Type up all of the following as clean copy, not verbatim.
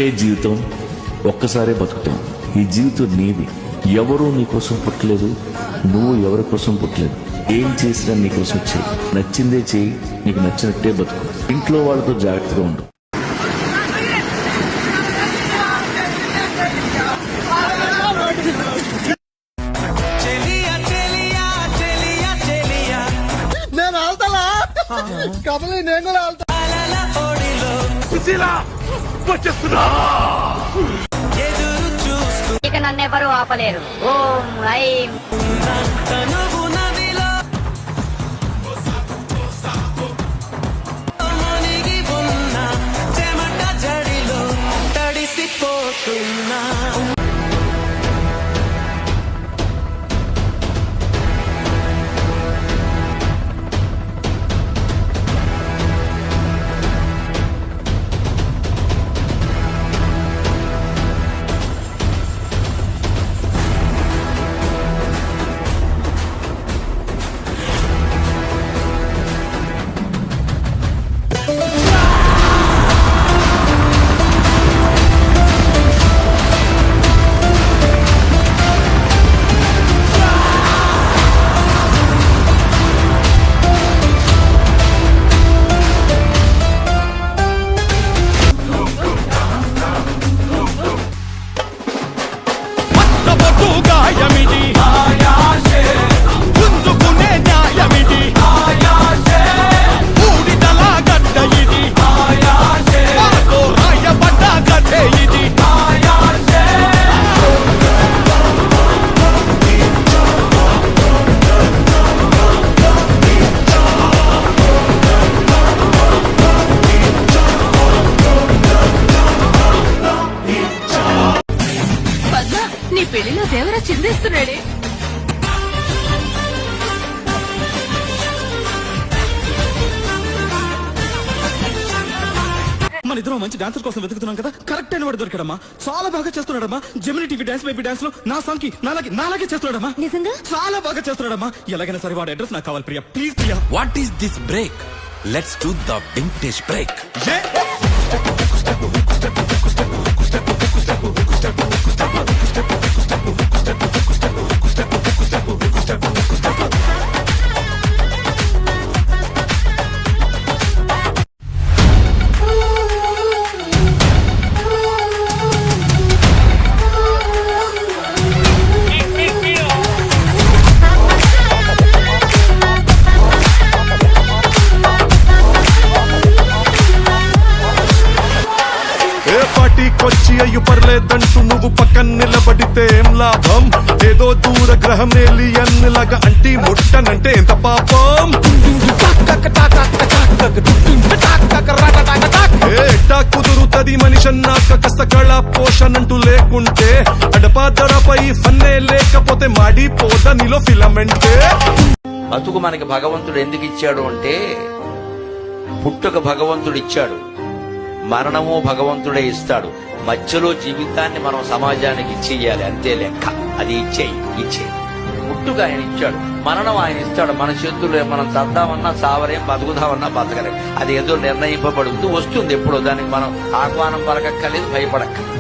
ఏ జీవితం ఒక్కసారే బతుకుతాం. ఈ జీవితం నీది. ఎవరూ నీకోసం పుట్టలేదు, నువ్వు ఎవరి కోసం పుట్టలేదు. ఏం చేసినా నీకోసం చేయి. నచ్చిందే చేయి, నీకు నచ్చినట్టే బతుకు. ఇంట్లో వాళ్ళతో జాగ్రత్తగా ఉండు. ఇక నన్నెవరూ ఆపలేరు. ఓం ఐం పెళ్లిలో దేవరా చిందేస్తున్నాడే. మన ఇద్దరం మంచి డాన్సర్ కోసం వెతుకుతున్నాం కదా, కరెక్ట్ అయిన వాడు దొరికాడమ్మా. చాలా బాగా చేస్తున్నాడమ్మా. Gemini TV dance baby dance లో నా సాంగ్ కి నాలాగే చేస్తున్నాడమ్మా. నిజంగా చాలా బాగా చేస్తున్నాడమ్మా. ఎలాగైనా సరే వాడి అడ్రస్ నాకు కావాలి Priya, please Priya. What is this break? Let's do the vintage break. పార్టీకొచ్చి అయ్యు పర్లేదంటూ నువ్వు పక్కన నిలబడితే ఏం లాభం? ఏదో దూర గ్రహం ఏలియన్ లాగా అంటి ముట్టనంటే ఎంత పాపం? ఏటా కుదురుతది మనిషన్నాక కష్ట కళ పోషణంటూ లేకుంటే అడపాదడపై ఫన్నే లేకపోతే మాడిపోదా నీలో ఫిలమెంటే. బతుకు మనకి భగవంతుడు ఎందుకు ఇచ్చాడు అంటే, పుట్టుక భగవంతుడు ఇచ్చాడు, మరణము భగవంతుడే ఇస్తాడు. మధ్యలో జీవితాన్ని మనం సమాజానికి ఇచ్చేయాలి, అంతే లెక్క. అది ఇచ్చే పుట్టుక ఆయన ఇచ్చాడు, మరణం ఆయన ఇస్తాడు. మన చేతుల్లో మనం చద్దామన్నా చావలేం, బతుకుదామన్నా బతకలేం. అది ఏదో నిర్ణయింపబడుతూ వస్తుంది ఎప్పుడో. దానికి మనం ఆహ్వానం పలకక్కర్లేదు, భయపడక్కర్లేదు.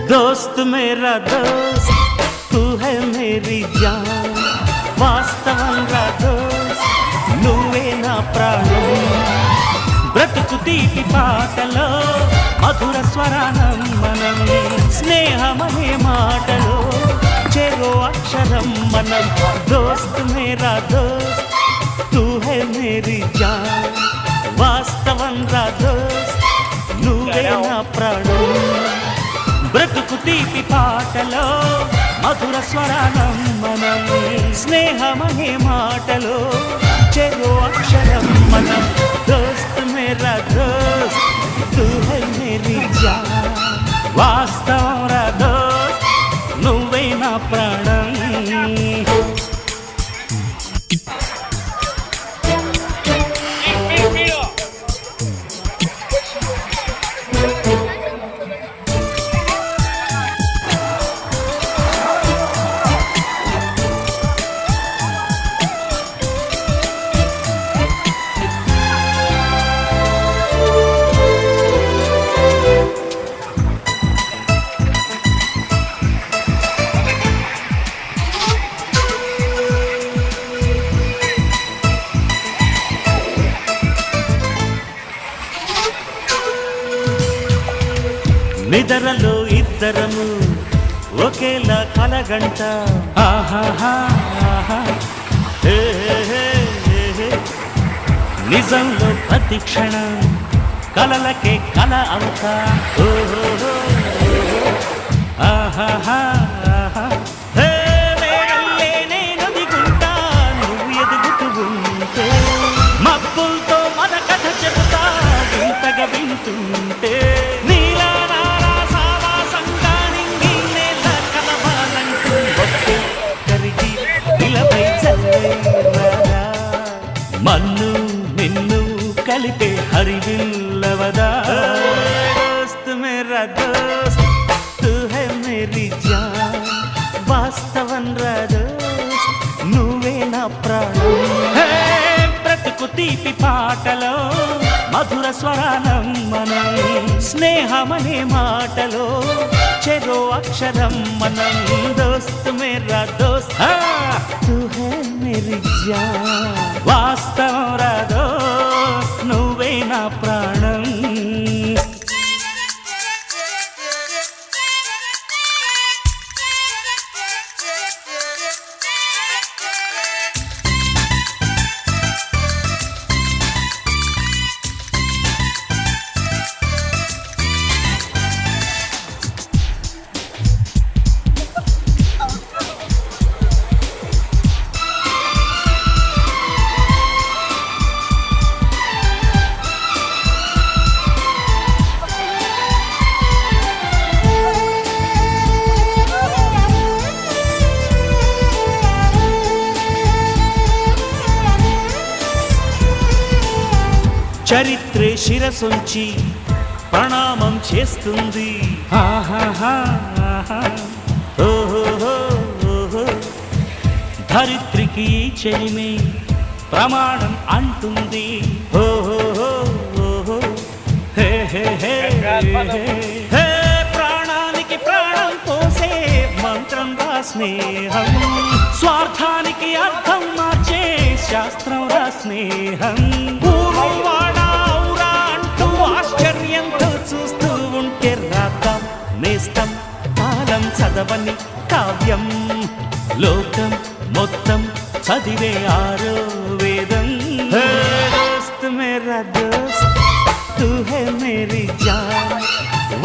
दोस्त मेरा दोस्त तू है मेरी जान వాస్తవంగా దోస్త్ నువ్వే నా ప్రాణం బ్రతుకు తీపి పాటలో మధుర స్వరానం మనం స్నేహమనే మాటలో చెరో అక్షరం మనం దోస్త్ మేరా దోస్త్ తూ హై మేరీ జాన్ వాస్తవంగా దోస్త్ నువ్వే నా ప్రాణం బ్రతుకు తీపి పాటలో మధుర స్వరానం మనం స్నేహమనే మాటలో చెరో అక్షరం మనం దోస్త్ మేరా దోస్త్ తూ హై మేరీ జాన్ వాస్తవం రా దోస్త్ నువ్వే నా ప్రాణం నిదరలో ఇద్దరము ఒకేలా కలగంట ఆహాహా ఆహా హే హే హే హే నిజంలో ప్రతి క్షణం కలలకే కల అవుతా ఓహో ఆహాహా ఆహా హే వేళల్లే నేను దిగుంటా నువ్వు ఎదుగుతూ ఉంటే మబ్బులతో మన కథ చెబుతా వింతగా వింటుంటే మన్ను నిన్ను కలిపే హరివిల్లవదా దోస్త్ మేరా దోస్త్ తూ హై మేరీ జాన్ వాస్తవం రా దోస్త్ నువ్వే నా ప్రాణం బ్రతుకు తీపి పాటలో మధుర స్వరానం మనం స్నేహమనే మాటలో చెరో అక్షరం మనం దోస్త్ మేరా దోస్త్ తూ హై మేరీ జాన్ వాస్తవం రా దోస్త్ నువ్వే నా ప్రాణం చరిత్రే శిరసొంచి ప్రణామం చేస్తుంది ఆహాహా ఆహా ఓహో ఓహో ధరిత్రికి చెలిమే ప్రమాణం అంటుంది ఓహో ఓహో హే హే హే హే ప్రాణానికి ప్రాణం పోసే మంత్రం రా స్నేహం స్వార్థానికి అర్థం మార్చే శాస్త్రం రా స్నేహం ఆశ్చర్యంతో చూస్తూ ఉంటే రాద్దాం నేస్తం కాలం చదవని కావ్యం లోకం మొత్తం చదివే ఆరో వేదం దోస్త్ మేరా దోస్త్ తూ హై మేరీ జాన్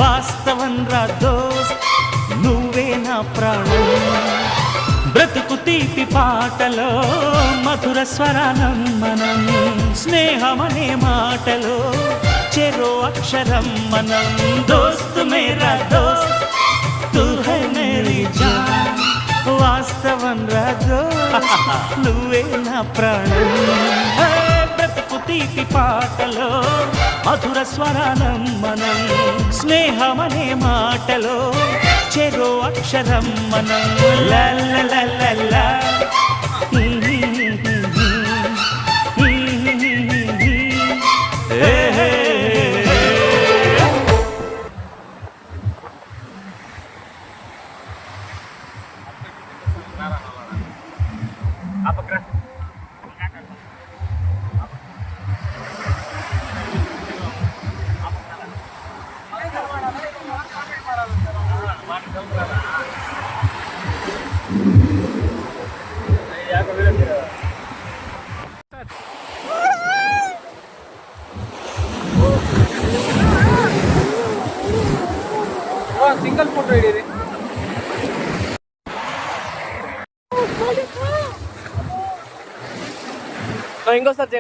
వాస్తవం రా దోస్త్ నువ్వే నా ప్రాణం బ్రతుకు తీపి పాటలో మధుర స్వరానం మనం స్నేహమనే మాటలో చెరో అక్షరం మనం దోస్త్ మేరా దోస్త్ తూ హై మేరీ జాన్ వాస్తవం రా దోస్త్ నువ్వే నా ప్రాణం బ్రతుకు తీపి పాటలో మధుర స్వరానం మనం స్నేహమనే మాటలో చెరో అక్షరం మనం లా లా లా లా లా సింగల్ ఫోటో ఇది ఇంకోసారి